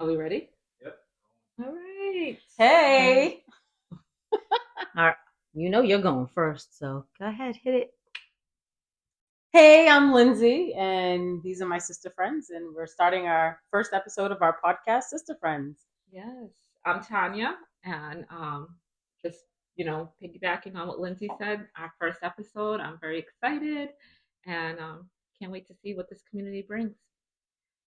Are we ready? Yep. All right. Hey. All right. You know you're going first, so go ahead, hit it. Hey, I'm Lindsay, and these are my sister friends, and we're starting our first episode of our podcast, Sister Friends. Yes. I'm Tanya, and just piggybacking on what Lindsay said, our first episode. I'm very excited, and can't wait to see what this community brings.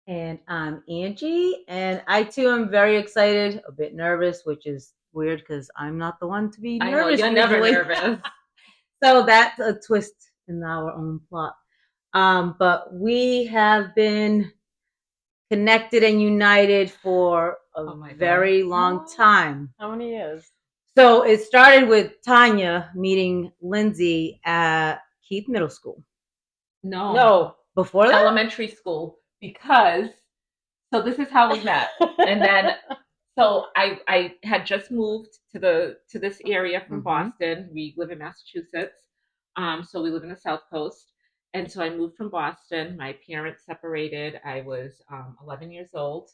And I'm Angie, and I too am very excited, a bit nervous, which is weird because I'm not the one to be I know nervous. you're never usually. nervous. So that's a twist in our own plot. But we have been connected and united for a very long time. How many years? So it started with Tanya meeting Lindsay at Keith Middle School. No. Before that? Elementary school. Because, so this is how we met. And then, so I had just moved to this area from Boston. We live in Massachusetts. So we live in the South Coast. And so I moved from Boston. My parents separated. I was 11 years old.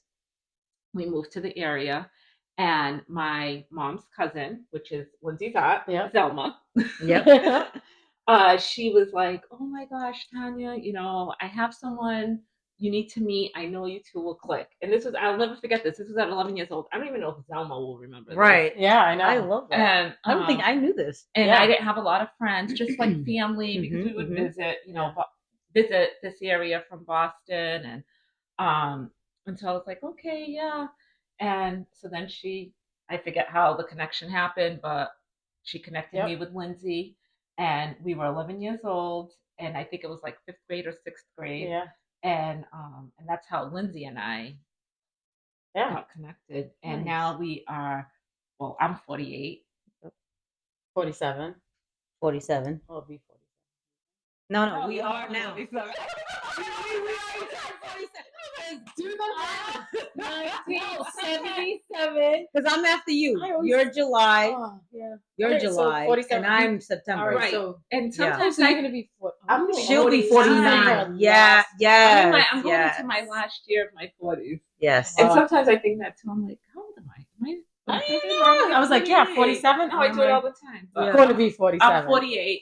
We moved to the area. And my mom's cousin, which is Lindsay's aunt, Zelma. Yep. She was like, "Oh my gosh, Tanya, I have someone you need to meet. I know you two will click." And I'll never forget this. This was at 11 years old. I don't even know if Zelma will remember this. Right. Yeah, I know. I love that. And I don't think I knew this. And I didn't have a lot of friends, just like family, because we would visit, visit this area from Boston. And so I was like, okay, yeah. And so then I forget how the connection happened, but she connected me with Lindsay. And we were 11 years old, and I think it was like 5th grade or 6th grade. Yeah. And that's how Lindsay and I got connected. And now we are, well, I'm 48. 47. 47. I'll be 47. No, we are now. Do the math. 1977. Because I'm after you. You're July. Oh, yeah. You're July. 47. And I'm September. All right. So, and sometimes I'm going to be 40. She'll be 49. Yeah. I'm going into my last year of my 40s. Yes. And sometimes I think that too. I'm like, how old am I? I was like, yeah, 47. No, I do it all the time. I'm going to be 47. I'm 48.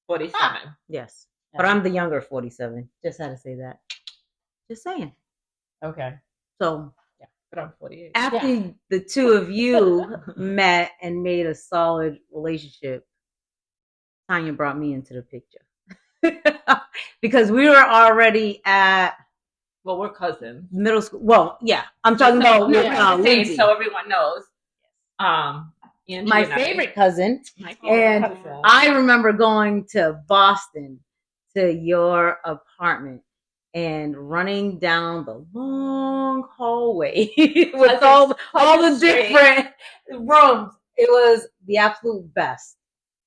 47. Yes. But I'm the younger 47. Just had to say that. Just saying. Okay. So, yeah, but I'm 48. After the two of you met and made a solid relationship, Tanya brought me into the picture. Because we were already at... Well, we're cousins. Middle school. Well, yeah. I'm talking about Lindsay. So everyone knows. Angie, my favorite cousin. And I remember going to Boston to your apartment and running down the long hallway with all the different rooms. It was the absolute best.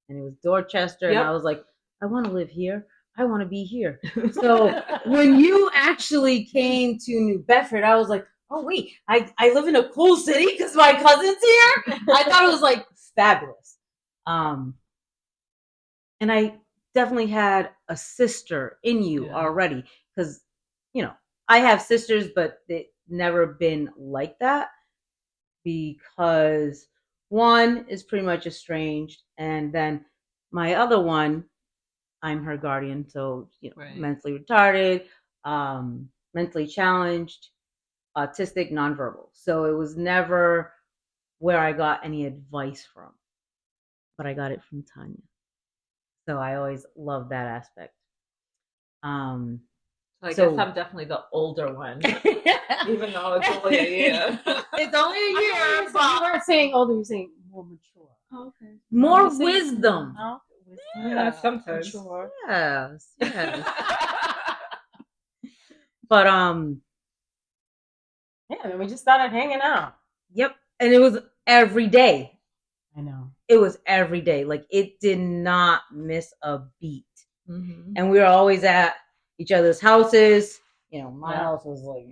And it was Dorchester. And I was like, I want to live here. I want to be here. So when you actually came to New Bedford, I was like, oh, wait, I live in a cool city because my cousin's here. I thought it was like fabulous. And I definitely had a sister in you already because, I have sisters, but they've never been like that because one is pretty much estranged. And then my other one, I'm her guardian. So, mentally retarded, mentally challenged, autistic, nonverbal. So it was never where I got any advice from, but I got it from Tanya. So I always loved that aspect. I guess I'm definitely the older one, even though it's only a year. It's only a year. You weren't saying older, you were saying more mature. Oh, okay. More wisdom. Yeah, sometimes. Mature. Yes. But yeah, we just started hanging out. Yep. And it was every day. I know. It was every day. Like it did not miss a beat. Mm-hmm. And we were always at each other's houses. My house was like,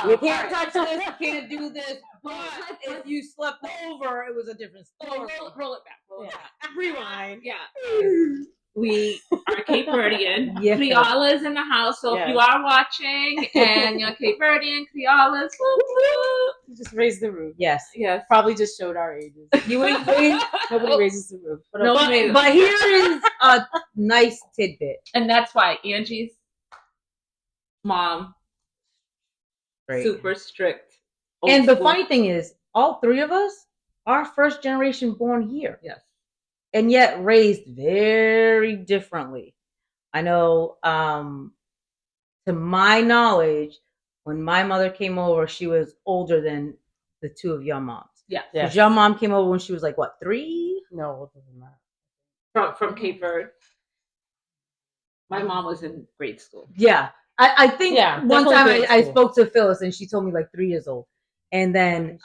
you can't touch this, you can't do this. But if you slept over, it was a different story. Roll it back. Rewind. Yeah. we are Cape Verdean. Yeah. Creola's in the house. So if you are watching and you're Cape Verdean, Creola's, whoop, whoop. You just raised the roof. Yes. Yes. Probably just showed our ages. You ain't raised. Nobody raises the roof. But, But here is a nice tidbit. And that's why Angie's mom, super strict. And the funny thing is, all three of us are first generation born here. Yes. And yet raised very differently. I know, to my knowledge, when my mother came over, she was older than the two of your moms. Yeah. Because your mom came over when she was like, what, 3? No, older than that. From Cape Verde. My mom was in grade school. Yeah. I think one time I spoke to Phyllis and she told me like 3 years old. And then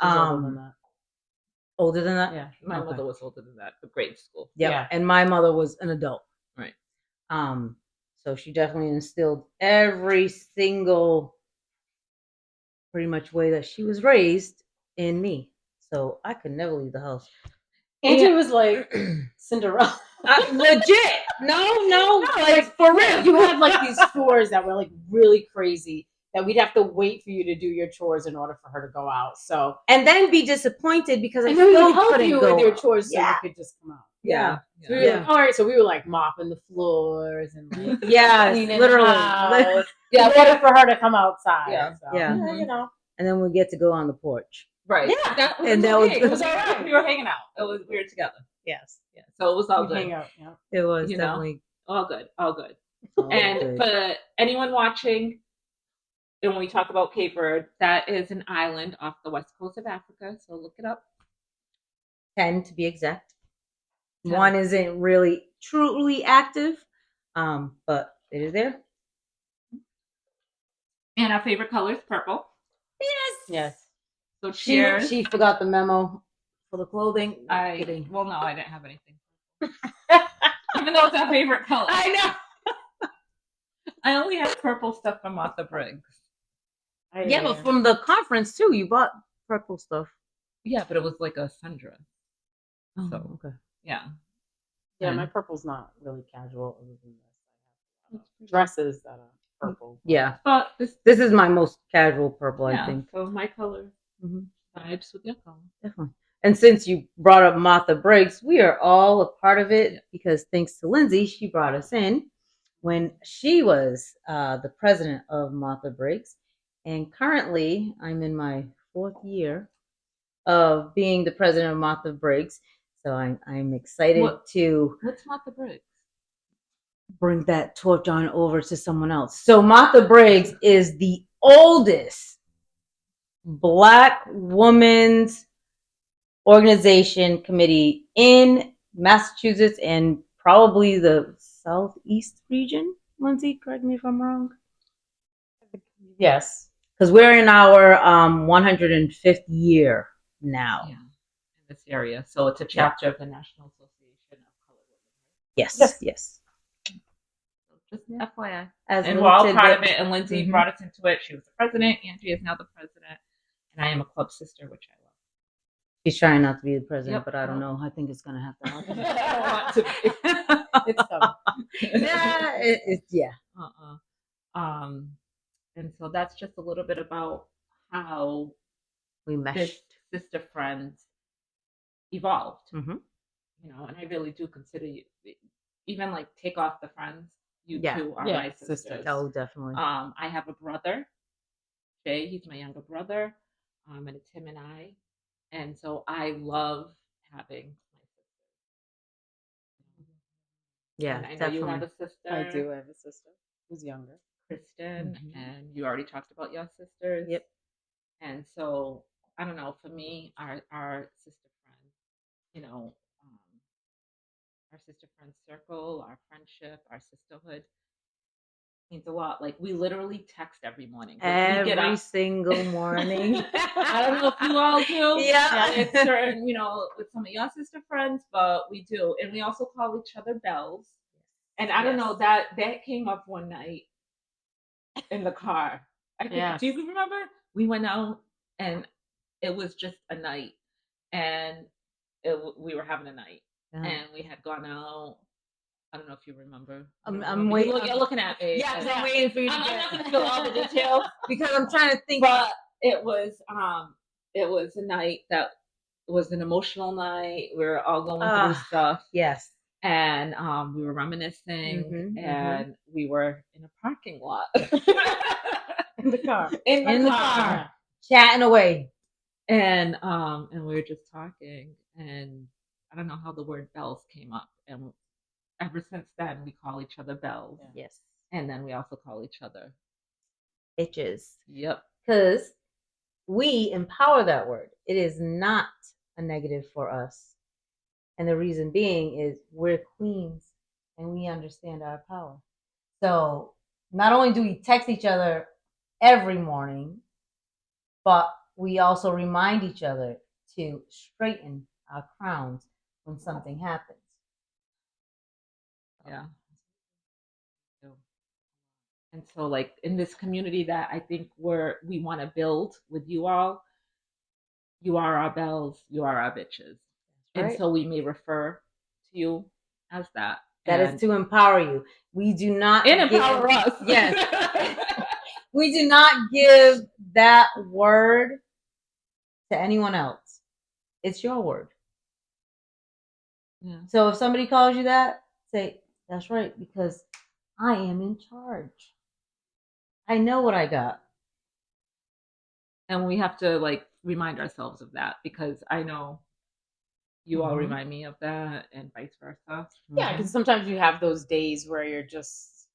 older than that? Yeah. My mother was older than that, but grade school. Yep. Yeah. And my mother was an adult. Right. So she definitely instilled every single pretty much way that she was raised in me. So I could never leave the house. Angie was like Cinderella. Legit. No, like for real. You had like these chores that were like really crazy that we'd have to wait for you to do your chores in order for her to go out. So and then be disappointed because I know still you help couldn't you go with your out. chores so you could just come out. Yeah. So we were like, all right, so we were like mopping the floors and like cleaning literally. the house. Yeah, in order for her to come outside. Yeah. So, Yeah. You know. And then we get to go on the porch. Right. Yeah. That was all right. We were hanging out. We were together. Yes. Yeah. So it was all good. Hang out. Yeah. It was definitely all good. All good. all and good. For anyone watching, and when we talk about Cape Verde, that is an island off the west coast of Africa. So look it up. 10 to be exact. 10. One isn't really truly active, but it is there. And our favorite color is purple. Yes. So cheers. She forgot the memo for the clothing. Kidding. Well, no, I didn't have anything. Even though it's our favorite color. I know. I only have purple stuff from Martha Briggs. Yeah, but from the conference too, you bought purple stuff. Yeah, but it was like a sundress. Oh, so okay. Yeah. Yeah, my purple's not really casual other than this. I have dresses that are purple. Yeah. But this is my most casual purple, I think. So my color vibes with your color. Definitely. And since you brought up Martha Briggs, we are all a part of it because thanks to Lindsay, she brought us in when she was the president of Martha Briggs. And currently, I'm in my 4th year of being the president of Martha Briggs. So I'm excited to... What's Martha Briggs? Bring that torch on over to someone else. So Martha Briggs is the oldest Black women's organization committee in Massachusetts and probably the Southeast region. Lindsay, correct me if I'm wrong. Yes. Because we're in our 105th year now. Yeah, in this area. So it's a chapter of the National Association of Colored Women. Yes. Just FYI. And we're all part of it. And Lindsay brought us into it. She was the president. Angie is now the president. And I am a club sister, which I love. She's trying not to be the president, but I don't know. I think it's going to have to happen. I don't want to be. It's coming. Yeah. And so that's just a little bit about how we meshed. Sister Friends evolved. Mm-hmm. You know, and I really do consider you, even like take off the friends. You two are my sisters. Oh, definitely. I have a brother, Jay. He's my younger brother. And it's him and I. And so I love having my sisters. Yeah, and I know definitely. you have a sister. I do. I have a sister who's younger, Kristen, and you already talked about your sisters. Yep. And so I don't know. For me, our sister friends, you know, our sister friends circle, our friendship, our sisterhood means a lot. Like we literally text every morning. Like, every single morning. I don't know if you all do. Yeah. It's certain, you know, with some of your sister friends, but we do. And we also call each other Bells. And I don't know, that came up one night in the car. I think, do you remember? We went out and it was just a night. And we were having a night. And we had gone out I don't know if you remember. I'm waiting. You're looking at me. Yes, I'm waiting for you to I'm get not going to spill all the details because I'm trying to think. but it was a night that was an emotional night. We were all going through stuff. Yes. And we were reminiscing, and we were in a parking lot. In the car. In the car. Chatting away. And we were just talking, and I don't know how the word bells came up. And ever since then, we call each other bells. Yes. And then we also call each other tches. Yep. Because we empower that word. It is not a negative for us. And the reason being is we're queens and we understand our power. So not only do we text each other every morning, but we also remind each other to straighten our crowns when something happens. Yeah. And so, like, in this community that I think we want to build with you all, you are our bells, you are our bitches. Right. And so we may refer to you as that. That is to empower you. We do not empower us. Yes. We do not give that word to anyone else. It's your word. Yeah. So if somebody calls you that, say, that's right, because I am in charge. I know what I got. And we have to, like, remind ourselves of that, because I know you all remind me of that, and vice versa. Yeah, because sometimes you have those days where you're just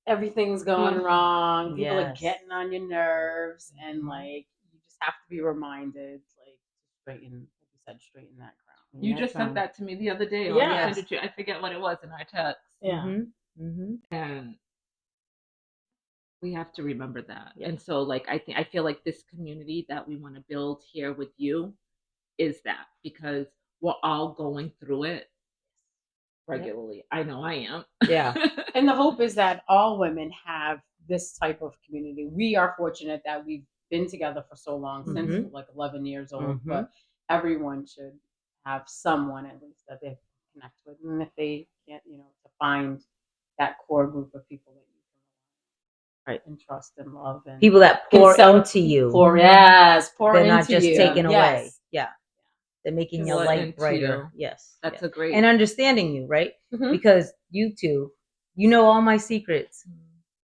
everything's going wrong. People are getting on your nerves, and like you just have to be reminded, like, straighten that crown. You just sent that to me the other day. Yeah, I forget what it was in our text. Yeah, and we have to remember that. Yeah. And so, like, I feel like this community that we want to build here with you is that, because we're all going through it regularly. I know I am. Yeah. And the hope is that all women have this type of community. We are fortunate that we've been together for so long, since like 11 years old, but everyone should have someone at least that they connect with. And if they can't, to find that core group of people that you can and trust and love, and people that pour into you. Pour They're not into just you. taken away. Yes. Yeah. They're making your life brighter. Yes. That's a great. And understanding you, right? Because you two, you know all my secrets.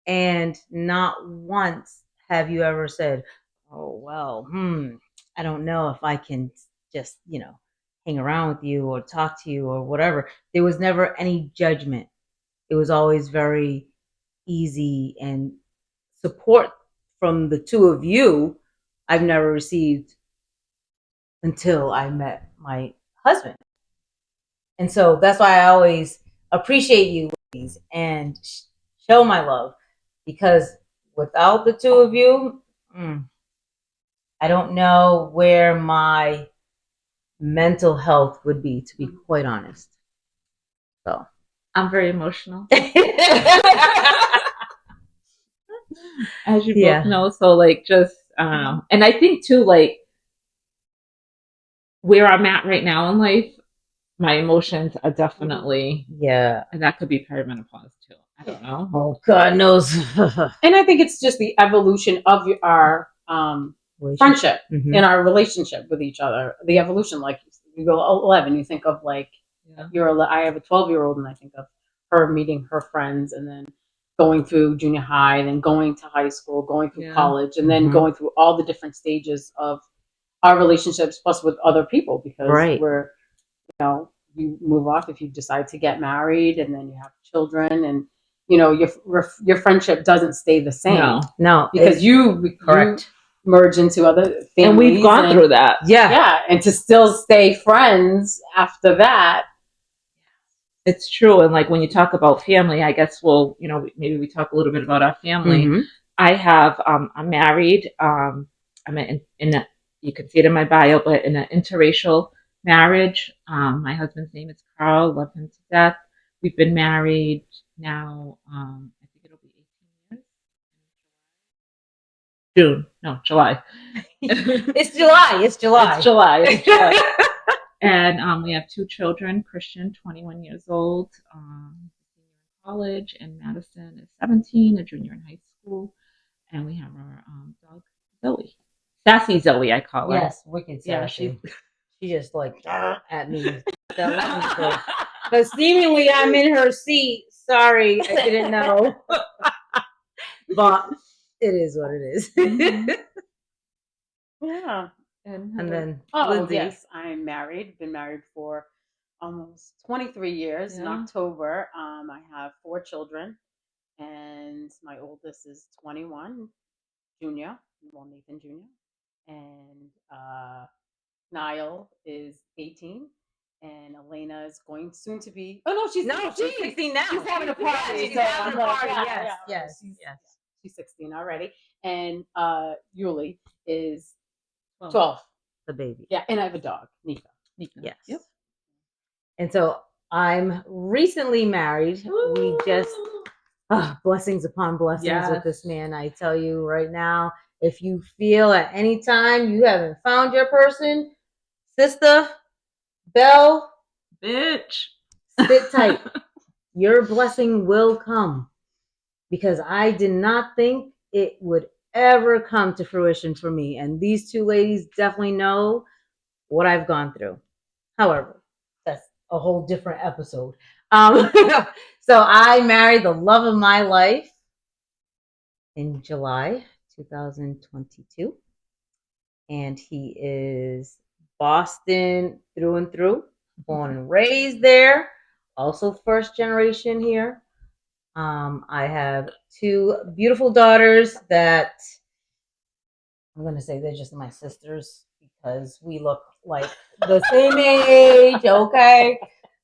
And not once have you ever said, oh, well, I don't know if I can just, hang around with you or talk to you or whatever. There was never any judgment. It was always very easy, and support from the two of you I've never received until I met my husband. And so that's why I always appreciate you ladies and show my love, because without the two of you, I don't know where my mental health would be, to be quite honest. So I'm very emotional. As you both know, so like, just and I think too, like, where I'm at right now in life, my emotions are definitely and that could be perimenopause too. I don't know. Oh, God knows. And I think it's just the evolution of our friendship and our relationship with each other. The evolution, like, you go 11, you think of like I have a 12-year-old, and I think of her meeting her friends, and then going through junior high, and then going to high school, going through college, and then going through all the different stages of our relationships, plus with other people, because we're, you move off if you decide to get married, and then you have children, and your friendship doesn't stay the same. No, because you merge into other families, and we've gone through that. Yeah, and to still stay friends after that. It's true. And like, when you talk about family, I guess maybe we talk a little bit about our family. I have I'm married. I'm you can see it in my bio, but in an interracial marriage. My husband's name is Carl. Love him to death. We've been married now. I think it'll be 18 years. July. It's July. And we have 2 children. Christian, 21 years old, senior in college, and Madison is 17, a junior in high school. And we have our dog Zoe, Sassy Zoe, I call her. Yes, wicked sassy. Yeah, she's she just like at me. Because seemingly I'm in her seat. Sorry, I didn't know. But it is what it is. Yeah. And then Lindsay. Yes, I'm married. Been married for almost 23 years. In October, I have 4 children, and my oldest is 21, Junior, Nathan Junior, and Niall is 18. And Elena is going soon to be. Oh no, she's 16 now. She's having a party. She's having a party. Yes. She's 16 already. And Yuli is 12. The baby. Yeah, and I have a dog, Nika. Yes. Yep. And so I'm recently married. We just blessings upon blessings with this man. I tell you right now, if you feel at any time you haven't found your person, sister, Belle, bitch, sit tight. Your blessing will come, because I did not think it would ever come to fruition for me. And these 2 ladies definitely know what I've gone through. However, that's a whole different episode. So I married the love of my life in July 2022. And he is Boston through and through, born and raised there, also first generation here. I have 2 beautiful daughters that I'm going to say they're just my sisters because we look like the same age, okay?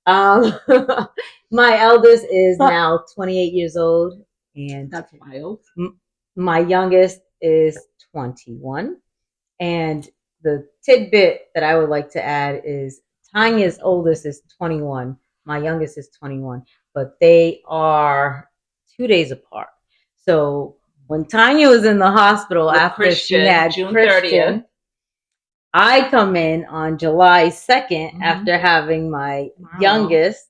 My eldest is now 28 years old, and that's wild. My youngest is 21. And the tidbit that I would like to add is Tanya's oldest is 21. My youngest is 21, but they are 2 days apart. So when Tanya was in the hospital after she had June Christian, 30th. I come in on July 2nd after having my youngest,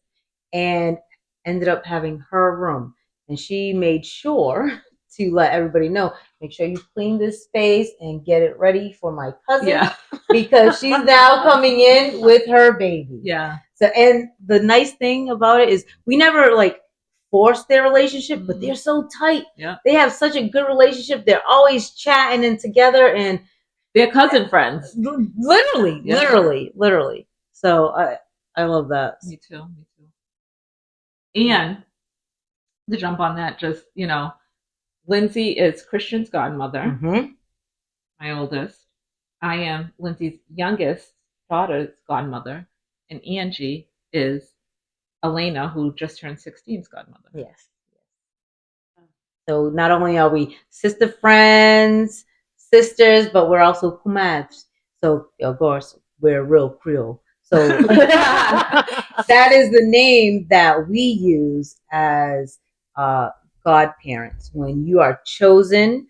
and ended up having her room. And she made sure to let everybody know, make sure you clean this space and get it ready for my cousin, because she's now coming in with her baby. Yeah. So, and the nice thing about it is we never like force their relationship, but they're so tight. Yeah. They have such a good relationship. They're always chatting and together, and they're cousin friends. Literally. So I love that. Me too. And to jump on that, just, Lindsay is Christian's godmother, my oldest. I am Lindsay's youngest daughter's godmother, and Angie is Elena, who just turned 16's godmother. Yes. So not only are we sister friends, sisters, but we're also comadres. So of course we're real Creole. So that is the name that we use as godparents. When you are chosen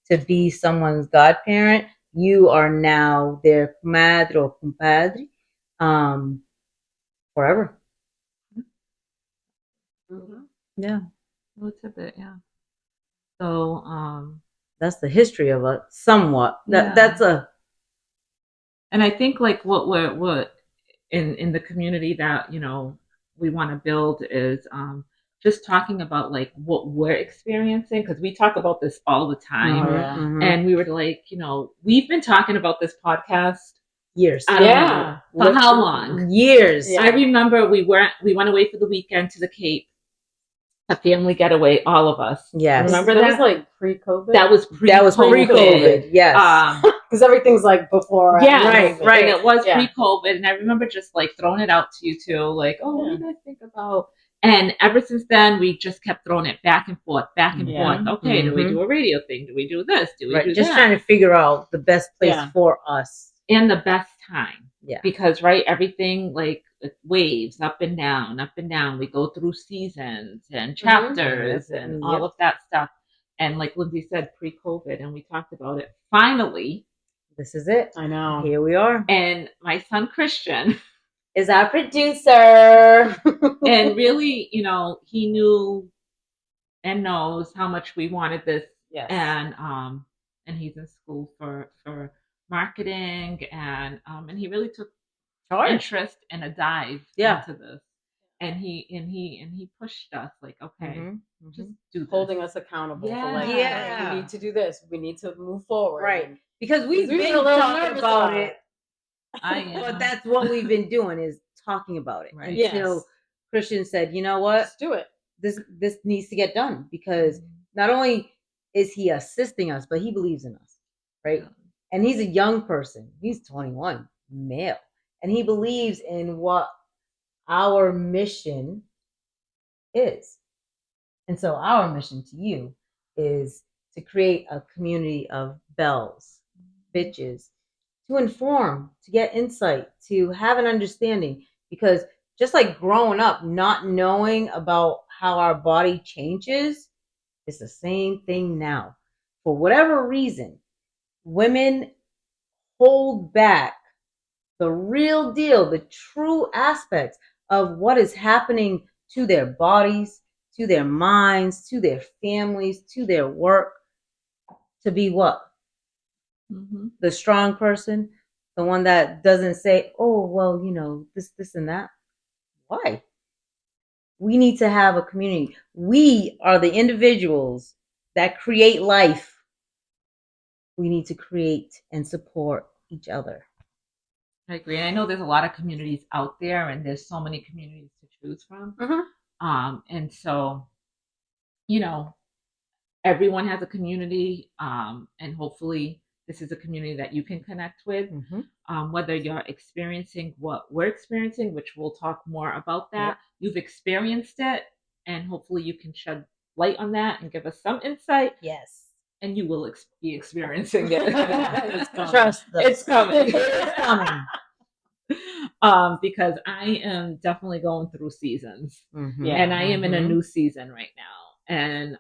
to be someone's godparent, you are now their comadre or compadre forever. Yeah. What's a bit, yeah. So that's the history of it, somewhat. That's a. And I think like what we're in the community that we want to build is just talking about like what we're experiencing, because we talk about this all the time. And we were like, we've been talking about this podcast years. I don't know. For how long? Years. I remember we went away for the weekend to the Cape. A family getaway, all of us. Yes. Remember that? Was like pre-COVID? That was pre-COVID. Yes. Because everything's like before. Yeah, right. And it was pre-COVID. And I remember just like throwing it out to you two, like, what do you guys think about? And ever since then, we just kept throwing it back and forth. Okay, do we do a radio thing? Do we do this? Do we do just that? Trying to figure out the best place for us. And the best time. Yeah. Because, everything like waves up and down. We go through seasons and chapters and all of that stuff. And like Lindsay said, pre-COVID, and we talked about it. Finally, this is it. I know. Here we are. And my son Christian is our producer. And really, he knew and knows how much we wanted this. Yes. And he's in school for marketing, and he really took interest and a dive into this. And he pushed us like, okay, just do this. Holding us accountable for like, we need to do this. We need to move forward. Right. Because we've been talking about it. But that's what we've been doing, is talking about it. Right. Until Christian said, you know what? Just do it. This needs to get done, because not only is he assisting us, but he believes in us. Right. Yeah. And he's a young person. He's 21, male. And he believes in what our mission is. And so our mission to you is to create a community of bells, bitches, to inform, to get insight, to have an understanding. Because just like growing up, not knowing about how our body changes, it's the same thing now. For whatever reason, women hold back the real deal, the true aspects of what is happening to their bodies, to their minds, to their families, to their work, to be what? The strong person, the one that doesn't say, oh, well, this and that. Why? We need to have a community. We are the individuals that create life. We need to create and support each other. I agree. And I know there's a lot of communities out there, and there's so many communities to choose from. And so, everyone has a community, and hopefully this is a community that you can connect with, whether you're experiencing what we're experiencing, which we'll talk more about that. You've experienced it, and hopefully you can shed light on that and give us some insight. Yes. And you will be experiencing it. Trust us. It's coming. It's coming. Because I am definitely going through seasons, and I am in a new season right now, and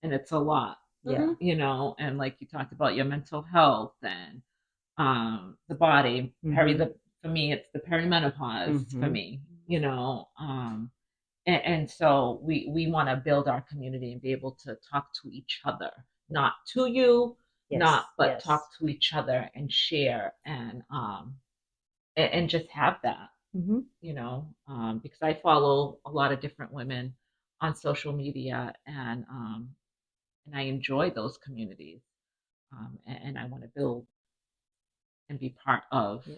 it's a lot, and like you talked about your mental health and the body. For me, it's the perimenopause for me, and so we want to build our community and be able to talk to each other, not to you, but talk to each other and share and just have that, because I follow a lot of different women on social media, and I enjoy those communities, and I want to build and be part of,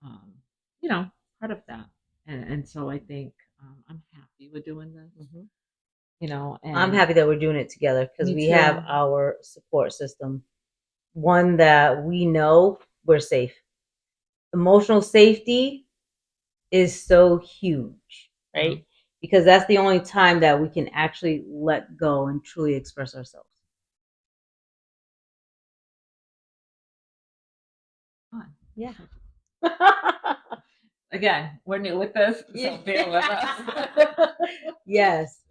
part of that, and so I think I'm happy with doing this, and I'm happy that we're doing it together, because we have our support system, one that we know we're safe. Emotional safety is so huge, right? Because that's the only time that we can actually let go and truly express ourselves. Yeah. Again, we're new with this, so bear with us. Yes.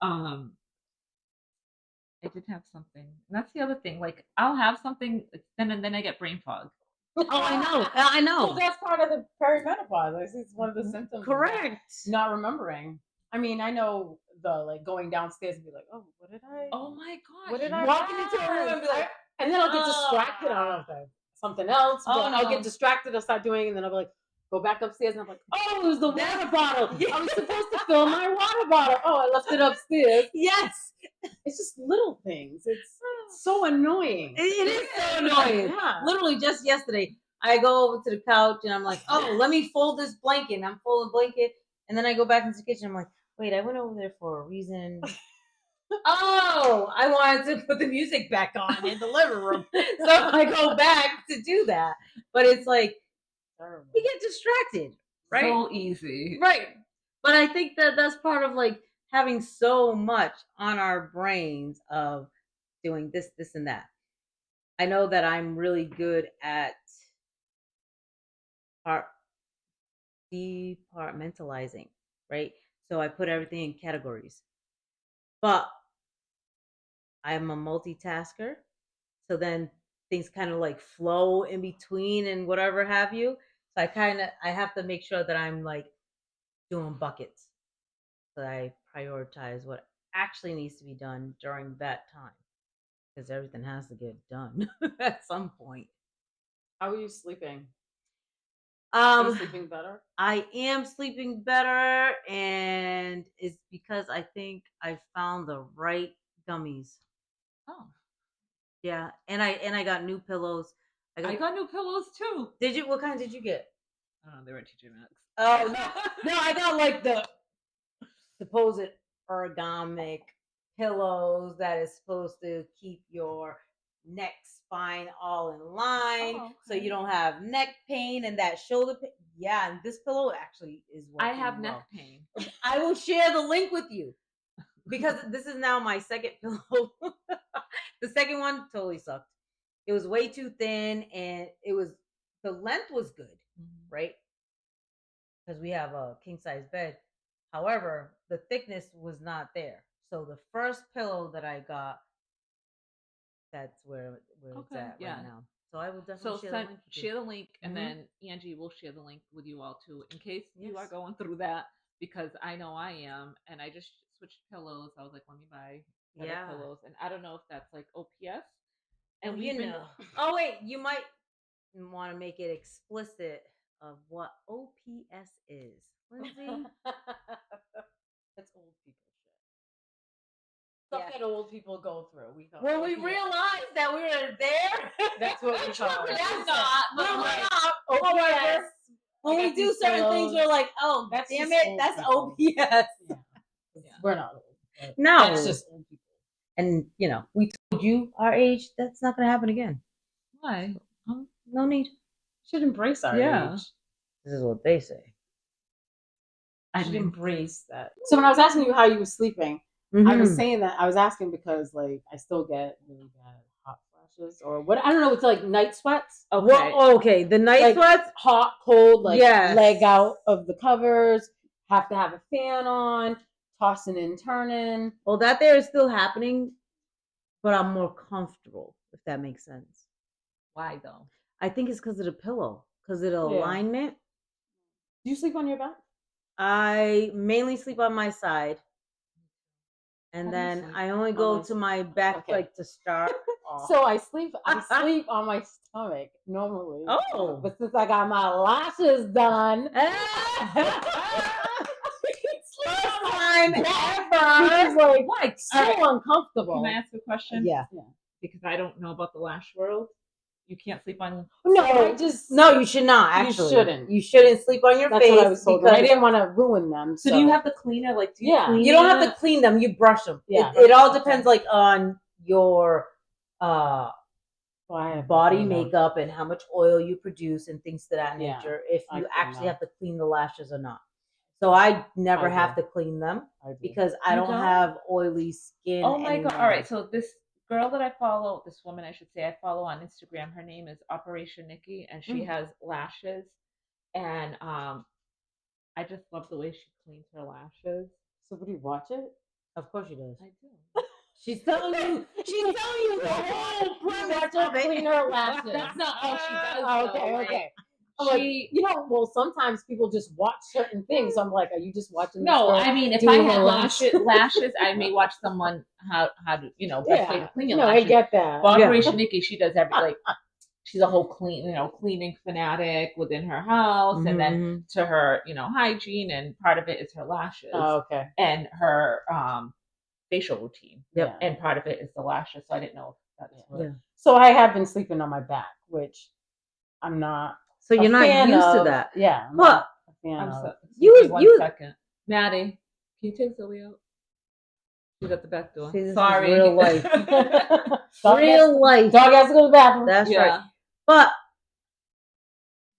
I did have something. And that's the other thing. Like, I'll have something, then I get brain fog. Oh, I know. Well, that's part of the perimenopause. It's one of the symptoms. Correct. Not remembering. I mean, I know the going downstairs and be like, oh, what did I? Oh my gosh! What did I? Walking into a room and be like, and then I'll get distracted. I don't know if something else. I'll get distracted. I'll start doing it, and then I'll be like, go back upstairs, and I'm like, oh, it was the water bottle. I was supposed to fill my water bottle. Oh, I left it upstairs. Yes. It's just little things. It's so annoying. It is so annoying. Yeah. Literally just yesterday, I go over to the couch and I'm like, oh, let me fold this blanket. And I'm folding the blanket. And then I go back into the kitchen. I'm like, wait, I went over there for a reason. Oh, I wanted to put the music back on in the living room. So I go back to do that. But it's like, we get distracted, right? So easy. Right. But I think that that's part of like having so much on our brains of doing this, and that. I know that I'm really good at departmentalizing, right? So I put everything in categories. But I'm a multitasker. So then things kind of like flow in between and whatever have you. So I have to make sure that I'm like doing buckets. So I prioritize what actually needs to be done during that time. Because everything has to get done at some point. How are you sleeping? Are you sleeping better? I am sleeping better, and it's because I think I found the right gummies. Oh, Yeah, and I got new pillows. I got new pillows too. Did you? What kind did you get? I don't know. They were TJ Maxx. Oh no, I got like the supposed ergonomic pillows that is supposed to keep your neck spine all in line, so you don't have neck pain and that shoulder pain. Yeah, and this pillow actually is working. I have neck pain. I will share the link with you because this is now my second pillow. The second one totally sucked. It was way too thin, and the length was good, right? Because we have a king size bed. However, the thickness was not there. So the first pillow that I got, that's where it's at right now. So I will definitely share the link, and then Angie will share the link with you all too, in case you are going through that, because I know I am, and I just switched pillows. I was like, let me buy better pillows, and I don't know if that's like OPS. And oh wait, you might want to make it explicit of what OPS is, Lindsay. That's old people shit. Stuff that old people go through. We realized that we were there. That's what we call it. That's not. However, when we do certain things, we're like, oh, that's damn it, that's people. OPS. Yeah. We're not old. No, that's just old people. And we told you our age. That's not going to happen again. Why? No need. Should embrace our age. This is what they say. I should embrace that. So when I was asking you how you were sleeping, I was saying that I was asking because like I still get really bad hot flashes or what, I don't know, it's like night sweats. Okay. Well, okay, the night sweats, hot, cold, like leg out of the covers, have to have a fan on, tossing and turning. Well, that there is still happening, but I'm more comfortable, if that makes sense. Why though? I think it's because of the pillow, because of the alignment. Do you sleep on your back? I mainly sleep on my side. And then I only go to my back like to start. So I sleep on my stomach normally. Oh. But since I got my lashes done, first time ever, like so uncomfortable. Can I ask a question? Yeah. Because I don't know about the lash world. You can't sleep on. No, you should not. Actually, You shouldn't sleep on your face. What I was told. I didn't want to ruin them. So do you have to clean it? Like, you don't have to clean them. You brush them. Yeah. It all depends, like on your body makeup and how much oil you produce and things to that nature. If you actually have to clean the lashes or not. So I never have to clean them because I don't have oily skin. Oh my God! All right, so this girl that I follow, this woman I should say I follow on Instagram, her name is Operation Nikki, and she has lashes, and I just love the way she cleans her lashes. So would you watch it? Of course she does. I do. She's telling you the whole premise of it. Clean her lashes. That's not all she does. Okay. Well, sometimes people just watch certain things. So I'm like, are you just watching? No, I mean, if I had lashes, I may watch someone how to best way to clean your lashes. I get that. But Operation Nikki, she does everything. She's a whole cleaning fanatic within her house, and then to her, hygiene, and part of it is her lashes. Oh, okay. And her facial routine. Yep. And part of it is the lashes. So I didn't know if that's what. So I have been sleeping on my back, which I'm not. So you're not used to that. Yeah. But One second. Maddie, can you take Zoe out? She's at the back door. Sorry. Real life. Real life. Dog has to go to the bathroom. That's right. But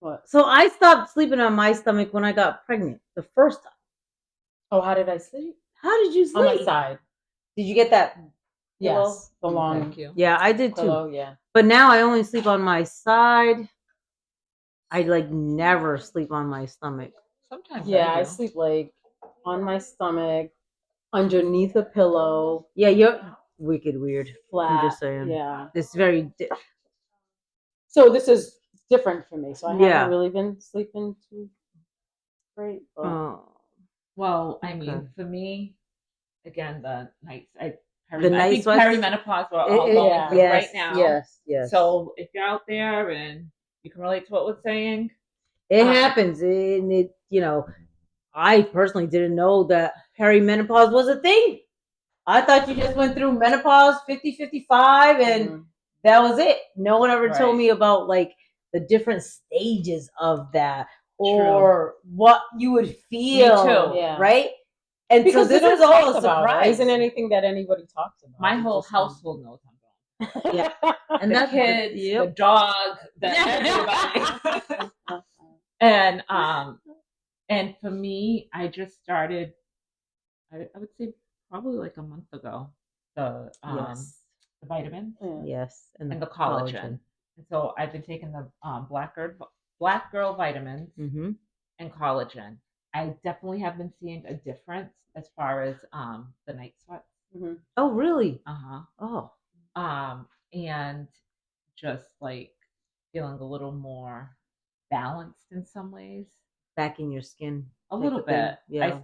what? So I stopped sleeping on my stomach when I got pregnant the first time. Oh, how did I sleep? How did you sleep? On my side. Did you get that? Yes. The long. Thank you. Yeah, I did too. Hello, yeah. But now I only sleep on my side. I never sleep on my stomach. Sometimes. Yeah, I sleep on my stomach, underneath a pillow. Yeah, you're wicked weird. Flat. I'm just saying. Yeah. It's very. So this is different for me. So I haven't really been sleeping too great. But. Well, I mean, for me, again, the nights I The night think sweats? perimenopause we're all going through right now. Yes. So if you're out there and you can relate to what we're saying, it happens. And it, you know, I personally didn't know that perimenopause was a thing. I thought you just went through menopause 50, 55 and that was it. No one ever told me about like the different stages of that or what you would feel. Me too. Yeah. Right? And because so this was all a surprise. It isn't anything that anybody talks about. My whole household knows I'm going. Yeah. And the that's kids, the dog, everybody. And for me, I just started I would say probably like a month ago, the vitamins and the collagen. And so I've been taking the black girl vitamins and collagen. I definitely have been seeing a difference as far as the night sweats. Oh, really? Oh. And just like feeling a little more balanced in some ways. Back in your skin. A little bit. Yeah. I'm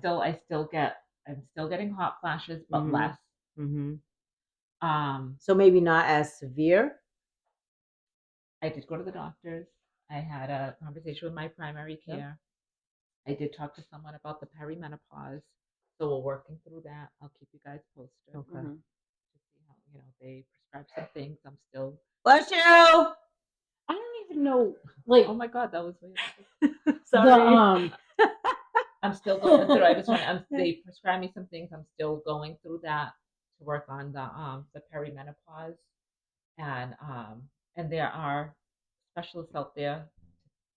still getting hot flashes, but less. So maybe not as severe. I did go to the doctors. I had a conversation with my primary care. I did talk to someone about the perimenopause. So we're working through that. I'll keep you guys posted. Okay. To see how, they prescribe some things. I'm still. Bless you. I don't even know. Like, oh my God, that was sorry. I'm still going through. I just want. They prescribed me some things. I'm still going through that to work on the perimenopause, and there are specialists out there,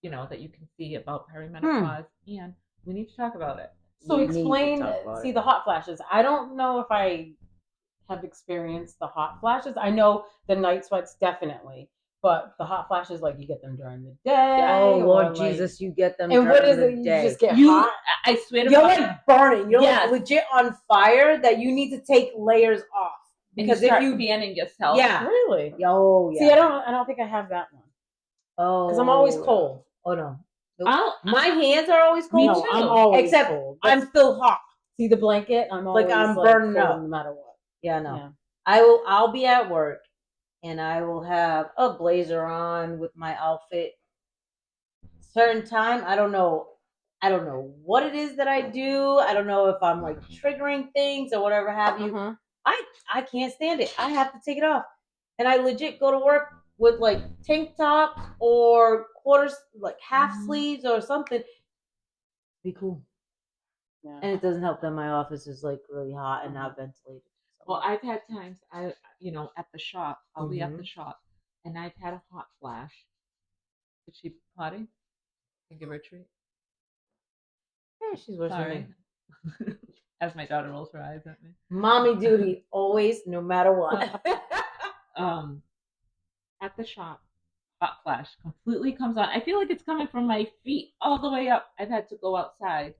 that you can see about perimenopause, and we need to talk about it. So explain. See the hot flashes. I don't know if I have experienced the hot flashes. I know the night sweats definitely. But the hot flashes, like you get them during the day. Oh Lord Jesus, you get them. And during what is the it? day. You just get hot. I swear to you're God, like burning. You're like legit on fire. That you need to take layers off because if you fanning yourself, really, yeah. See, I don't think I have that one. Oh, because I'm always cold. Oh no, my hands are always cold. Me too. I'm always except cold. I'm still hot. See the blanket? I'm always I'm burning cold up no matter what. Yeah, no. Yeah. I'll be at work. And I will have a blazer on with my outfit. Certain time, I don't know what it is that I do. I don't know if I'm like triggering things or whatever have you. I can't stand it. I have to take it off. And I legit go to work with like tank tops or quarters, like half sleeves or something. Be cool. Yeah. And it doesn't help that my office is like really hot and not ventilated. Well, I've had times at the shop, I'll be at the shop, and I've had a hot flash. Did she potty? Can you give her a treat? Yeah, she's worshiping. As my daughter rolls her eyes at me. Mommy duty, always, no matter what. At the shop, hot flash completely comes on. I feel like it's coming from my feet all the way up. I've had to go outside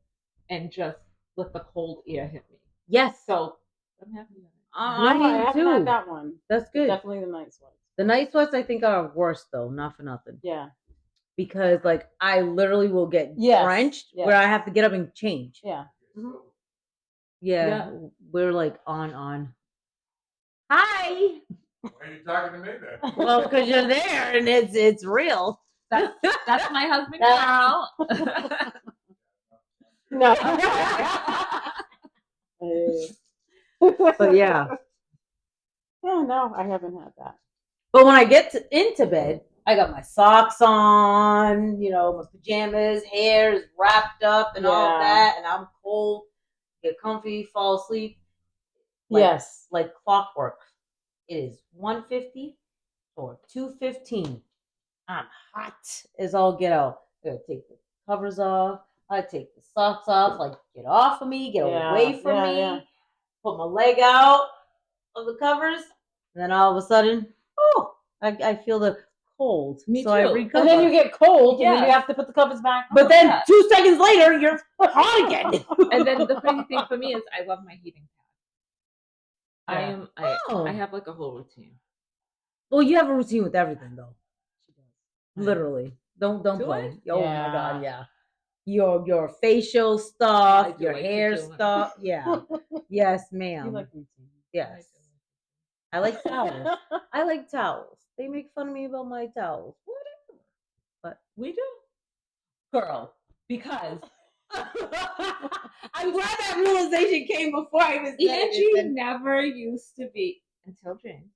and just let the cold air hit me. Yes. So I'm happy. I haven't had that one. That's good. Definitely the night sweats. The night sweats I think are worse though, not for nothing. Yeah. Because like I literally will get drenched where I have to get up and change. Yeah. Yeah. We're like on. Hi. Why are you talking to me then? Well, because you're there and it's real. That's my husband, Carl. No. But yeah. Yeah, no, I haven't had that. But when I get into bed, I got my socks on, my pajamas, hair is wrapped up and all that, and I'm cold. Get comfy, fall asleep. Like clockwork. It is 1:50 or 2:15. I'm hot as all get out. I gotta take the covers off. I take the socks off. Like, get off of me. Get away from me. Yeah. Put my leg out of the covers. And then all of a sudden, I feel the cold. Me so too. I recover. And then you get cold, and then you have to put the covers back on. But then 2 seconds later, you're hot again. And then the crazy thing for me is I love my heating pad. I have like a whole routine. Well, you have a routine with everything, though. Literally. Don't Do play. I? Oh my Yeah. god, yeah. Your facial stuff, I do your like to hair do it. stuff. Yeah. Yes, You ma'am. like routine. Yes. I like towels. I like towels. They make fun of me about my towels. Whatever. But We do, girl, because I'm glad that realization came before I was Angie never used to be until James,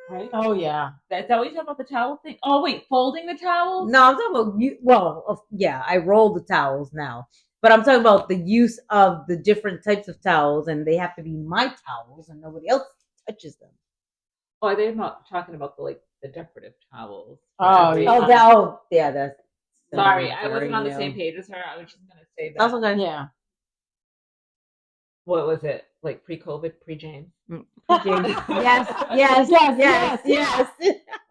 right? Oh yeah. That's always about the towel thing. Oh wait, folding the towels. No, I'm talking about you. Well, yeah, I roll the towels now, but I'm talking about the use of the different types of towels, and they have to be my towels, and nobody else touches them. Oh, they're not talking about the decorative towels. Oh, Every- yeah. Yeah, that's. Sorry, I wasn't on the no. same page as her. I was just gonna say that. That's okay. Yeah. What was it like pre-COVID, pre-James? James. Yes.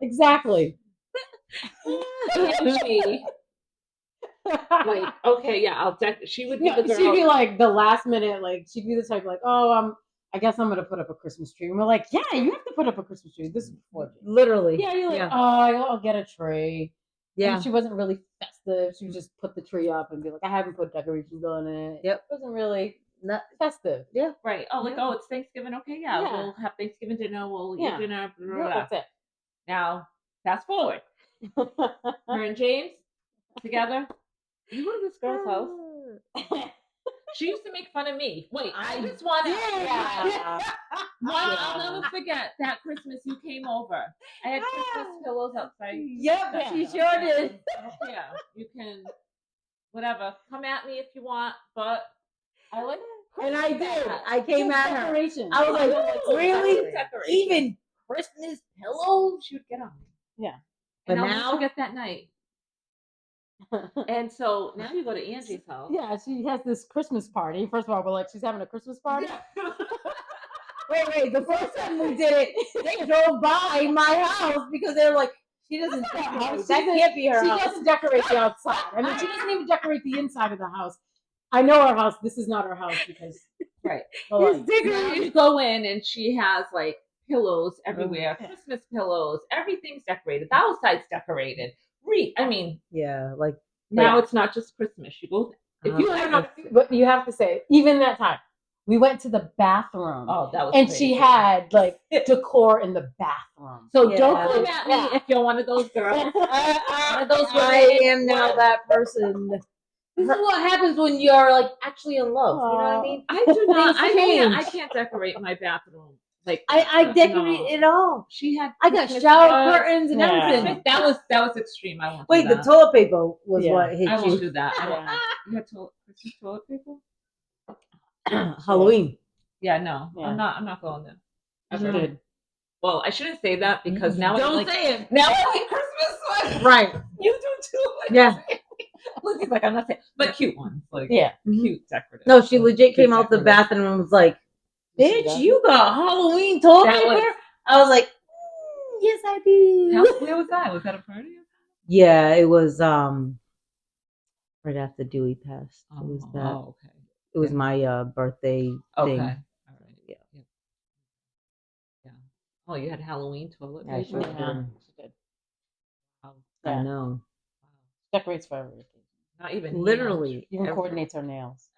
Exactly. Angie, like, okay, yeah, she would be Yeah, the girl. she'd be like the last minute, like she'd be the type like, oh, I guess I'm gonna put up a Christmas tree. And we're like, yeah, you have to put up a Christmas tree. This is before James. Literally. Yeah, you're like, Yeah. oh, I'll get a tree. Yeah. And she wasn't really festive. She would just put the tree up and be like, I haven't put decorations on it. Yep. It wasn't really Not festive. yeah. Right. Oh, like, Yeah. oh, it's Thanksgiving. Okay, yeah, Yeah. we'll have Thanksgiving dinner. We'll Yeah. eat dinner. Blah, blah, Yeah, blah. that's it. Now, fast forward. Her and James together. You go to this girl's house. She used to make fun of me. Wait, I just want to. Yeah. I'll never forget that Christmas you came over. I had Christmas pillows outside. Yep, she sure did. Yeah, you can, whatever. Come at me if you want, but I like. And I did. that. I came Just at her. decorations. I was like, really? Decorations. Even Christmas pillows? She would get on me. Yeah. And But I'll now- never forget that night. And so now you go to Angie's house. Yeah, she has this Christmas party. First of all, we're like, she's having a Christmas party. Wait. The first time we did it, they drove by my house because they were like, she doesn't That's not her decorate. house. That can't be her She house. doesn't decorate the outside. I mean, she doesn't even decorate the inside of the house. I know our house. This is not our house because Right. the It's lights. Now you go in and she has like pillows everywhere, Yeah. Christmas pillows, everything's decorated. The outside's decorated. I mean, Yeah, like now it's not just Christmas. You go if you Uh-huh. ever. But you have to say, even that time, we went to the bathroom. Oh, that was. and crazy. she had like decor in the bathroom. So Yeah. don't come at me Yeah. if you're one of those girls. I, of those I women. am now that person. This is what happens when you're like actually in love. You know what I mean? I do not. Things I change. can't decorate my bathroom. Like I decorate no. it all. She had. I got Christmas shower rugs. curtains and Yeah. everything. That was extreme. I won't. Wait, do the that. toilet paper was Yeah. what hit I won't you. do that. I won't. Yeah. You had Christmas toilet paper? Halloween. Yeah, no, Yeah. I'm not going there. You Ever. did. Well, I shouldn't say that because now Don't I like say it. now I like Christmas ones. Right. You do too. Yeah. Look, like I'm not saying, but cute ones, like Yeah. cute decorative. No, she legit came out the decorative. bathroom and was like, You see "Bitch, that? you got Halloween toilet That paper?" was- I was like, "Yes, I do." Where was that? Was that a party? Yeah, it was right after Dewey passed. It was that. Oh, okay. It was my birthday Okay. thing. All right. Yeah. Yeah. Oh, you had Halloween toilet Yeah, paper? sure. Yeah. She did. Wow. I Yeah. know. Decorates for every occasion. Not even Literally. Even every- coordinates her nails.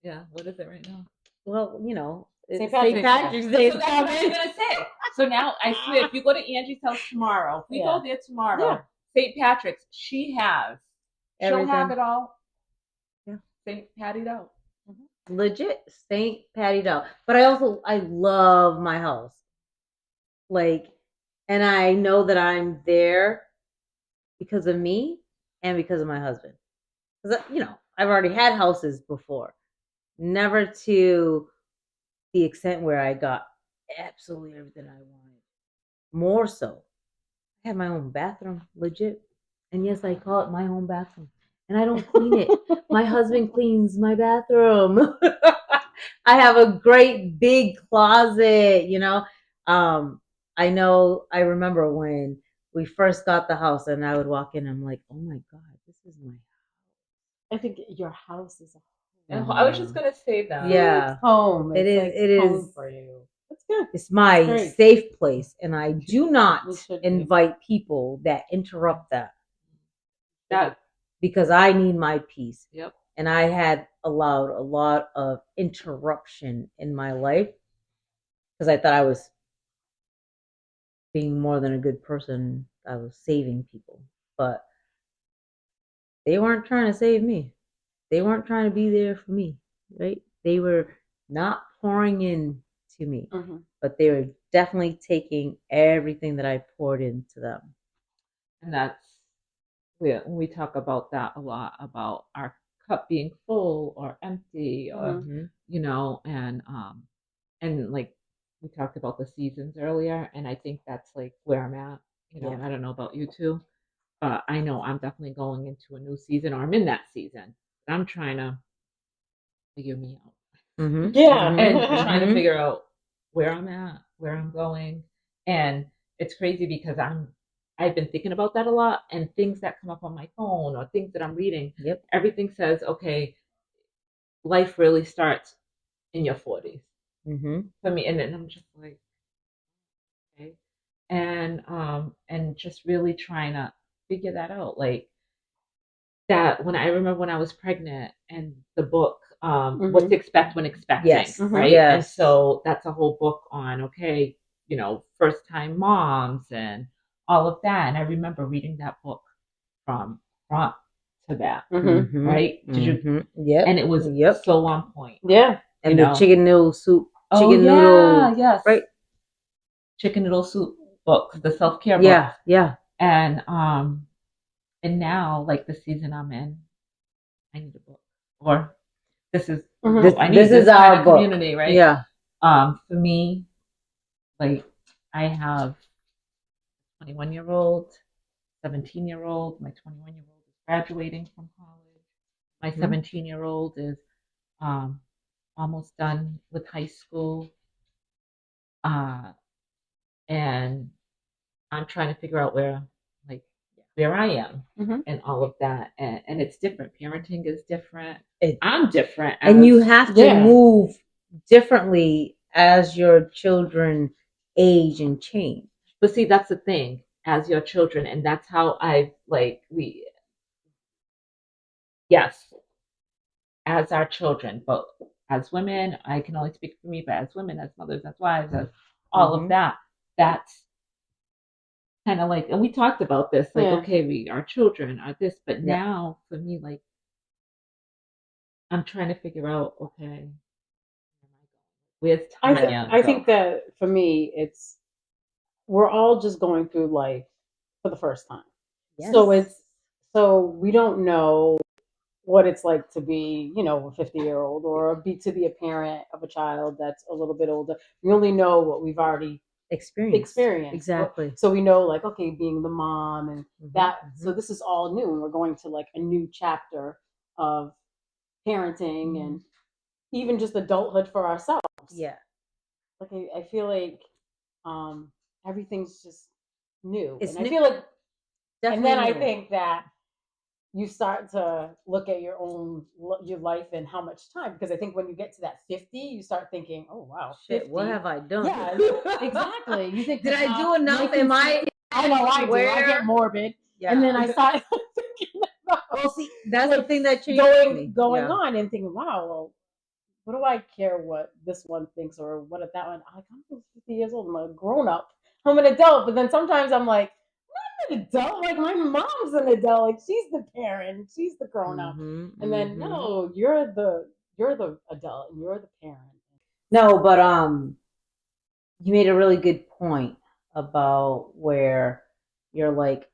Yeah. What is it right now? Well, you know, St. St. Patrick's Patrick's So Day is that's what I was coming. gonna say. So now I swear, if you go to Angie's house tomorrow, if we Yeah. go there tomorrow, Yeah. St. Patrick's, she'll have Everything. it all. Yeah. St. Patty'd out. Legit St. Patty'd out. But I love my house. Like, and I know that I'm there because of me and because of my husband. Because I've already had houses before, never to the extent where I got absolutely everything I wanted. More so, I have my own bathroom, legit, and yes, I call it my own bathroom, and I don't clean it. My husband cleans my bathroom. I have a great big closet, I remember when we first got the house and I would walk in, I'm like, oh my God, this is my I think your house is a And I was just gonna say that. Yeah. home. It It's is- like it home is- for you. That's good. It's my great. safe place, and I do not We should be. invite people that interrupt that. That because I need my peace. Yep. And I had allowed a lot of interruption in my life because I thought I was being more than a good person. I was saving people, but they weren't trying to save me. They weren't trying to be there for me, right? They were not pouring in to me, but they were definitely taking everything that I poured into them. And that's we talk about that a lot, about our cup being full or empty, or you know, and like we talked about the seasons earlier, and I think that's like where I'm at. You know, I don't know about you two, but I know I'm definitely going into a new season, or I'm in that season. I'm trying to figure me out. And trying to figure out where I'm at, where I'm going. And it's crazy because I've been thinking about that a lot, and things that come up on my phone or things that I'm reading, everything says, okay, life really starts in your 40s. For me, and then I'm just like, okay. And just really trying to figure that out. Like that when I remember when I was pregnant and the book what to expect when expecting, right? Yes. And so that's a whole book on, okay, you know, first time moms and all of that. And I remember reading that book from front to back, right? Did you? Yep. And it was so on point. Yeah. And the chicken noodle soup. Noodle, yes. Right. Chicken noodle soup book, the self-care book. Yeah, yeah. And now, like the season I'm in, I need a book. Or this is this is our book. Community, right? Yeah. For me, like I have a 21-year-old, 17-year-old. My 21-year-old is graduating from college. My 17-year-old is almost done with high school. And I'm trying to figure out where I am and all of that. And it's different. Parenting is different. I'm different. And you have to move differently as your children age and change. But see, that's the thing, as your children, and that's how yes, as our children, but as women, I can only speak for me, but as women, as mothers, as wives, as all of that, that's kind of like, and we talked about this, like, okay, our children are this, but now for me, like, I'm trying to figure out, okay, where's Tanya? I think that for me, we're all just going through life for the first time. Yes. So we don't know what it's like to be, you know, a 50-year-old or to be a parent of a child that's a little bit older. We only know what we've already experienced. Exactly. So we know, like, okay, being the mom and that. So this is all new, and we're going to like a new chapter of parenting and even just adulthood for ourselves. Yeah. Like I feel like everything's just new. It's and new. I feel like Definitely and then new. I think that you start to look at your life and how much time, because I think when you get to that 50, you start thinking, oh wow, 50. Shit, what have I done? Yeah, exactly. You think, did I do enough? I know I do. I get morbid. Yeah. And then I start thinking about, well, see, that's the thing that changed going on and thinking, wow, well, what do I care what this one thinks or what that one? I'm 50 years old. I'm a grown up. I'm an adult. But then sometimes I'm like, I'm an adult. Like my mom's an adult. Like she's the parent. She's the grown up. And then no, you're the adult and you're the parent. No, but you made a really good point about where you're like,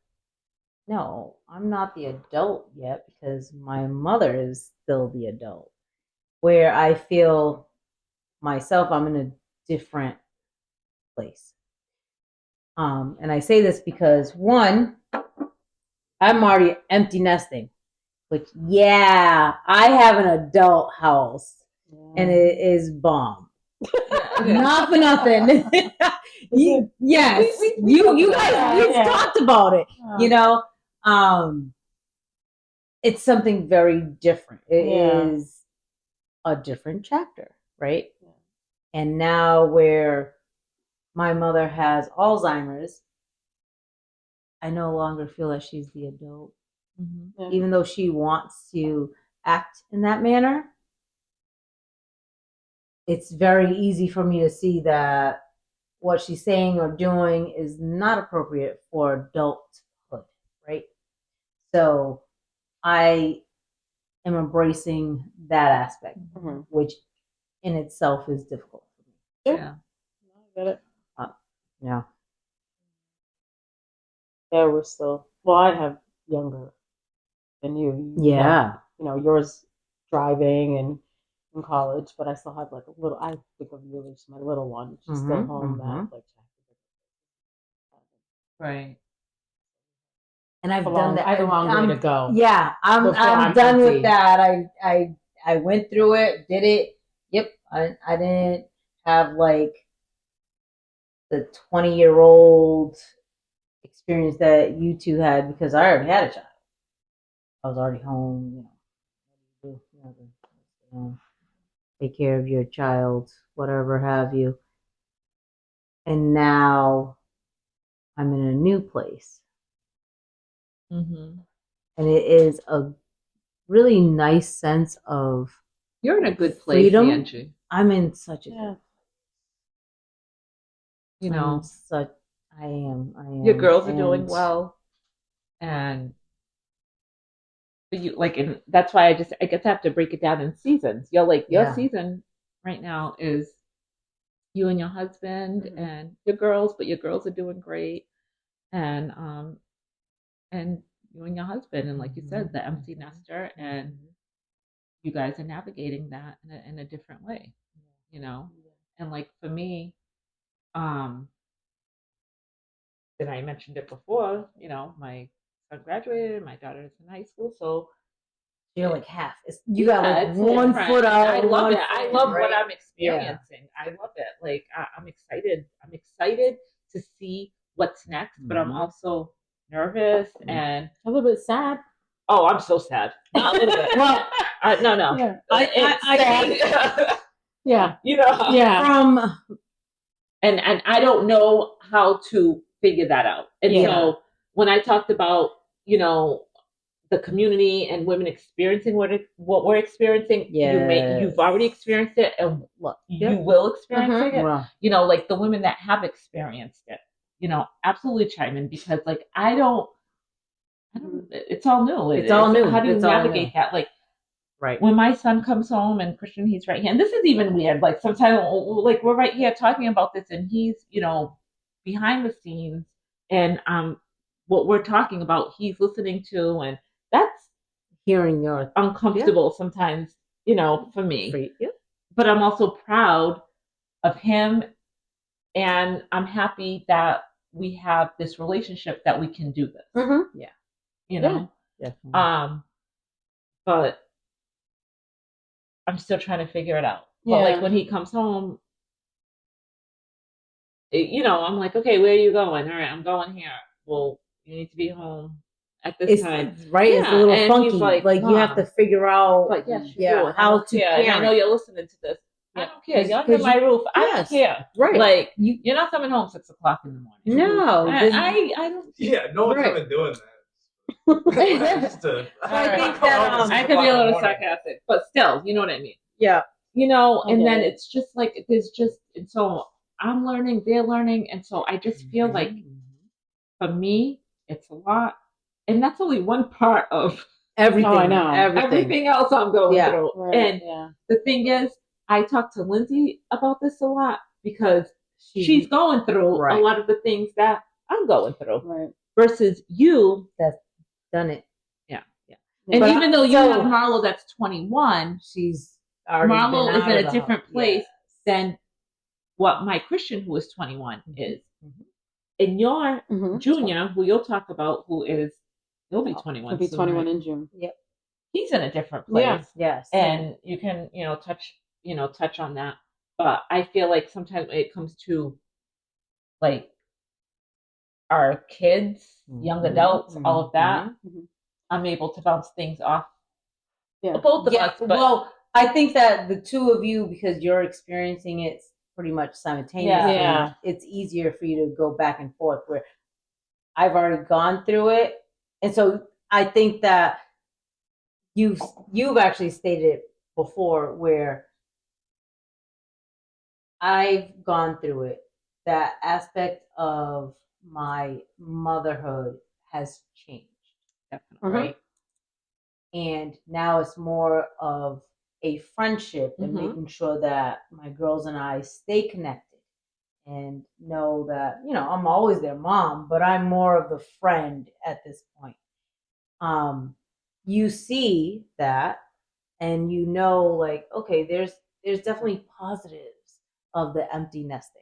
no, I'm not the adult yet because my mother is still the adult. Where I feel myself, I'm in a different place. And I say this because one, I'm already empty nesting, which I have an adult house and it is bomb. Not for nothing. You guys, we've talked about it. You know, it's something very different. It is a different chapter, right? Yeah. And now where my mother has Alzheimer's, I no longer feel that she's the adult. Mm-hmm. even though she wants to act in that manner. It's very easy for me to see that what she's saying or doing is not appropriate for adulthood, right? So I am embracing that aspect, which in itself is difficult for me. Yeah. I get it. Yeah. Yeah, we're still. Well, I have younger than you. Yeah. You know, yours driving and in college, but I still have like a little. I think of you as my little one. She's still home. That like. Right. And I've done that. I have a long way to go. Yeah, I'm done with that. I went through it, did it. Yep. I didn't have like the 20-year-old experience that you two had because I already had a child. I was already home, take care of your child, whatever have you. And now I'm in a new place. Mm-hmm. And it is a really nice sense of You're in a good place, freedom. Angie. I'm in such a good, you know, I am. your girls are doing well, and you like, and that's why I guess I have to break it down in seasons. You're like your season right now is you and your husband and your girls, but your girls are doing great, and you and your husband, and like you said, the empty nester, and you guys are navigating that in a different way, and like for me, and I mentioned it before, my son graduated, my daughter's in high school, so you're like half. You got like one foot out. I love it. I love what I'm experiencing. I love it. Like I'm excited. I'm excited to see what's next, but I'm also nervous and a little bit sad. Oh, I'm so sad. Not a little bit. Well, no. Yeah. I yeah. Yeah. And I don't know how to figure that out. And so when I talked about, the community and women experiencing what we're experiencing, you've already experienced it, and you will experience it. Wow. Like the women that have experienced it, absolutely chime in because like I don't. It's all new. It's all new. How do you navigate that? Like, right when my son comes home and Christian, he's right here. And this is even weird. Like sometimes, like we're right here talking about this, and he's behind the scenes, and what we're talking about, he's listening to, and that's hearing your uncomfortable sometimes, for me. But I'm also proud of him, and I'm happy that we have this relationship that we can do this. But I'm still trying to figure it out. But like when he comes home, I'm like, okay, where are you going? All right, I'm going here. Well, you need to be home at this time, right? It's a little and funky. Like you have to figure out, but yes, how to. And I know you're listening to this. I don't care. You're under my roof. I don't care. Right? Like you're not coming home 6 o'clock in the morning. No, I don't. Yeah, no one's ever doing that. I think that I could be a little sarcastic, but still, you know what I mean. Yeah. And then it's just like and so I'm learning, they're learning, and so I just feel like for me, it's a lot, and that's only one part of everything. Oh, I know everything else I'm going through. Right, and the thing is, I talk to Lindsay about this a lot because she's going through a lot of the things that I'm going through, versus you that's done it. And but even though you have Marlo that's 21, Marlo is in a different place than what my Christian, who is 21, is. And your junior, who you'll talk about, he'll be 21. He'll be 21 in June. Yep. He's in a different place. Yes. And you can, touch on that. But I feel like sometimes when it comes to like our kids, young adults, all of that, I'm able to bounce things off. Both of us. But, well, I think that the two of you, because you're experiencing it pretty much simultaneously, it's easier for you to go back and forth. Where I've already gone through it, and so I think that you've actually stated it before where I've gone through it. That aspect of my motherhood has changed, Definitely. right? And now it's more of a friendship and making sure that my girls and I stay connected and know that, I'm always their mom, but I'm more of the friend at this point. You see that and like, okay, there's definitely positives of the empty nesting.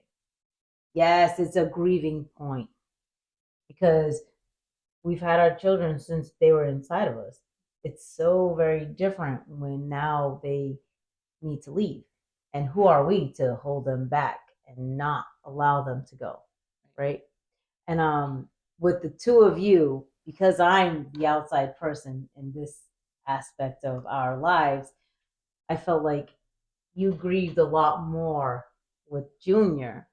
Yes, it's a grieving point because we've had our children since they were inside of us. It's so very different when now they need to leave. And who are we to hold them back and not allow them to go? Right. And with the two of you, because I'm the outside person in this aspect of our lives, I felt like you grieved a lot more with Junior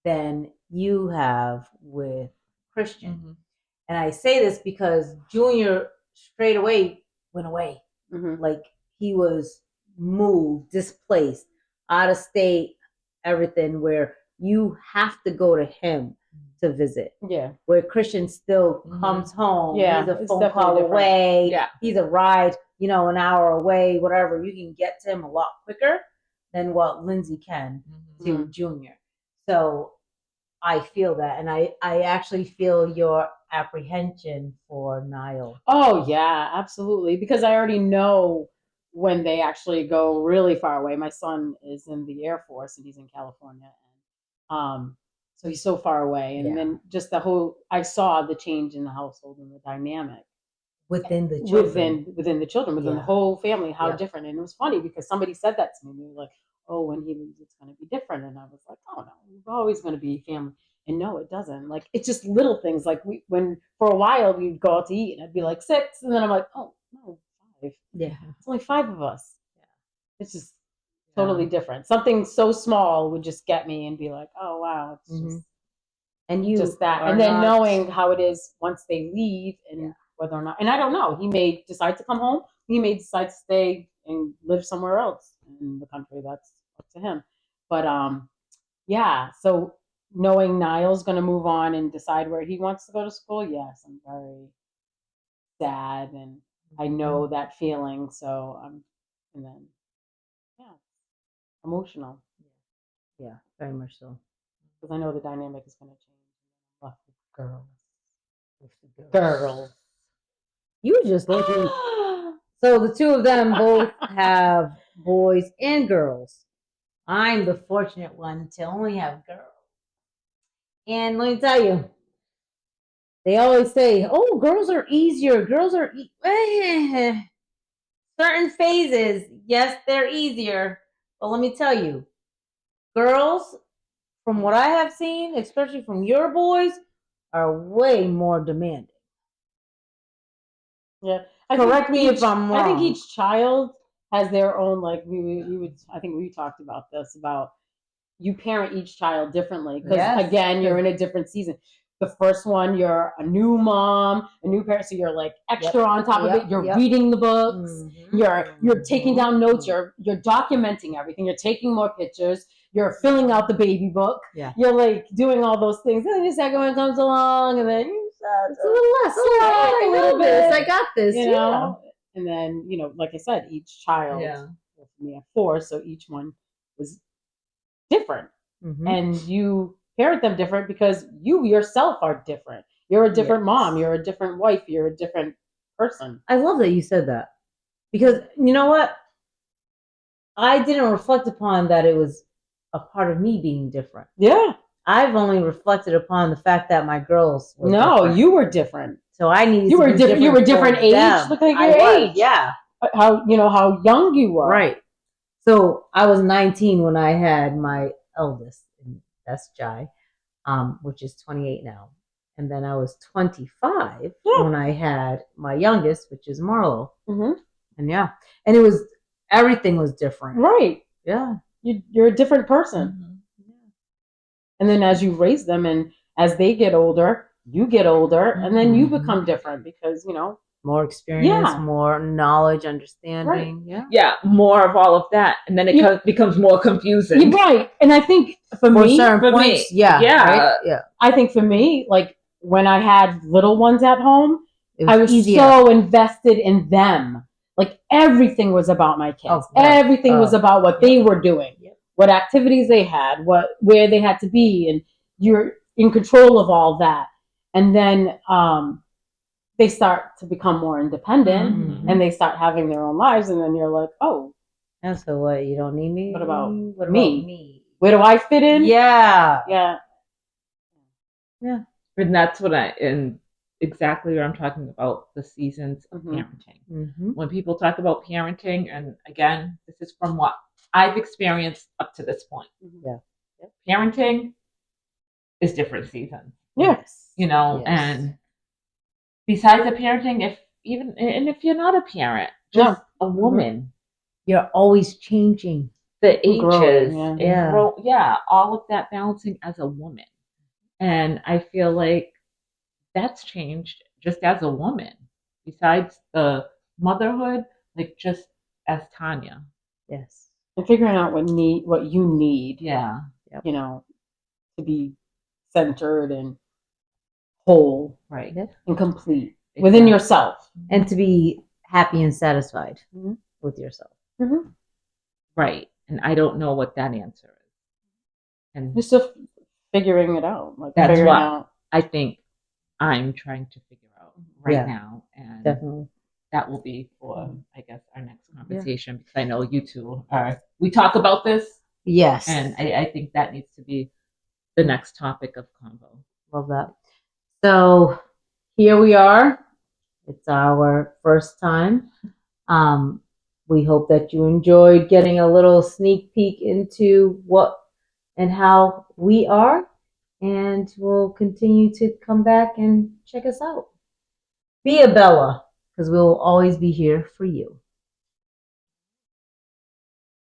than you have with Christian. And I say this because Junior straight away went away. Like he was moved, displaced, out of state, everything, where you have to go to him to visit. Yeah. Where Christian still comes home. Yeah. He's a phone call away. Yeah. He's a ride, an hour away, whatever. You can get to him a lot quicker than what Lindsay can to Junior. So I feel that, and I actually feel your apprehension for Niall. Oh yeah, absolutely. Because I already know when they actually go really far away. My son is in the Air Force and he's in California, and so he's so far away. And then just I saw the change in the household and the dynamic within the children, within the whole family, how different. And it was funny because somebody said that to me. They were like, "Oh, when he leaves, it's going to be different." And I was like, "Oh no, we're always going to be family." And no, it doesn't. Like, it's just little things. Like when for a while we'd go out to eat and I'd be like 6, and then I'm like, "Oh no, 5." Yeah, it's only 5 of us. Yeah, it's just totally different. Something so small would just get me and be like, "Oh wow," it's just and you just that. And then knowing how it is once they leave and whether or not, and I don't know, he may decide to come home. He may decide to stay and live somewhere else in the country. That's up to him. But yeah. So knowing Niall's going to move on and decide where he wants to go to school, yes, I'm very sad, and I know that feeling. So and then emotional. Yeah, very much so. Because I know the dynamic is going to change. Left with girls. You just looking. So the two of them both have boys and girls. I'm the fortunate one to only have girls. And let me tell you, they always say, "Oh, girls are easier. Girls are certain phases. Yes, they're easier. But let me tell you, girls, from what I have seen, especially from your boys, are way more demanding." Yeah. Correct me if I'm wrong. I think each child has their own, like I think we talked about this, about you parent each child differently. Because again, you're in a different season. The first one, you're a new mom, a new parent, so you're like extra on top of it. You're reading the books, you're taking down notes, you're documenting everything, you're taking more pictures, you're filling out the baby book, you're like doing all those things. And then the second one comes along, and then it's a little less. I know this. I got this. You know, and then like I said, each child. We have 4, so each one was different, and you parent them different because you yourself are different. You're a different mom. You're a different wife. You're a different person. I love that you said that, because you know what? I didn't reflect upon that it was a part of me being different. Yeah. I've only reflected upon the fact that my girls were different. You were different. So I needed you to were be different. You were different age. Them. Look like your age. Yeah. How young you were. Right. So I was 19 when I had my eldest, and that's Jai, which is 28 now. And then I was 25 when I had my youngest, which is Marlo. And and everything was different. Right. Yeah. You're a different person. And then as you raise them and as they get older, you get older, and then you Mhm. become different because, you know, More experience, Yeah. more knowledge, understanding. Yeah. Yeah, more of all of that, and then it Yeah. becomes more confusing. you're right. And I think for For me, certain for me, points, yeah. yeah. Right? Yeah. I think for me, like when I had little ones at home, It I was easier. so invested in them. Like everything was about my kids. Oh, right. Everything was about what they were doing, Yep. what activities they had, where they had to be, and you're in control of all that. And then they start to become more independent, Mhm. and they start having their own lives, and then you're like, oh, And so what? You don't need me? What about what me? About me? where do I fit in? Yeah. Yeah. And that's what and exactly what I'm talking about, the seasons of Mhm. parenting. Mm-hmm. When people talk about parenting, and again, this is from what I've experienced up to this point. Yeah. Parenting is different seasons, Yes. you know, Yes. and besides the parenting, if you're not a parent, just a woman, You're always changing. the And growing, ages, yeah. and Yeah. yeah, all of that balancing as a woman. And I feel like that's changed just as a woman. Besides the motherhood, like just as Tanya. Yes. And figuring out what you need, Yeah. you know, to be centered and whole Right. Yep. and complete within yourself. And to be happy and satisfied Mhm. with yourself. Mm-hmm. Right. And I don't know what that answer is. And You're still figuring it out. Like that's figuring what out. I think I'm trying to figure out right Yeah. now. And Definitely. that will be for, I guess, our next conversation, because I know you two we talk about this. Yes. And I think that needs to be the next topic of convo. Love that. So here we are. It's our first time. We hope that you enjoyed getting a little sneak peek into what and how we are, and we'll continue to come back and check us out. Be a Bella, because we'll always be here for you.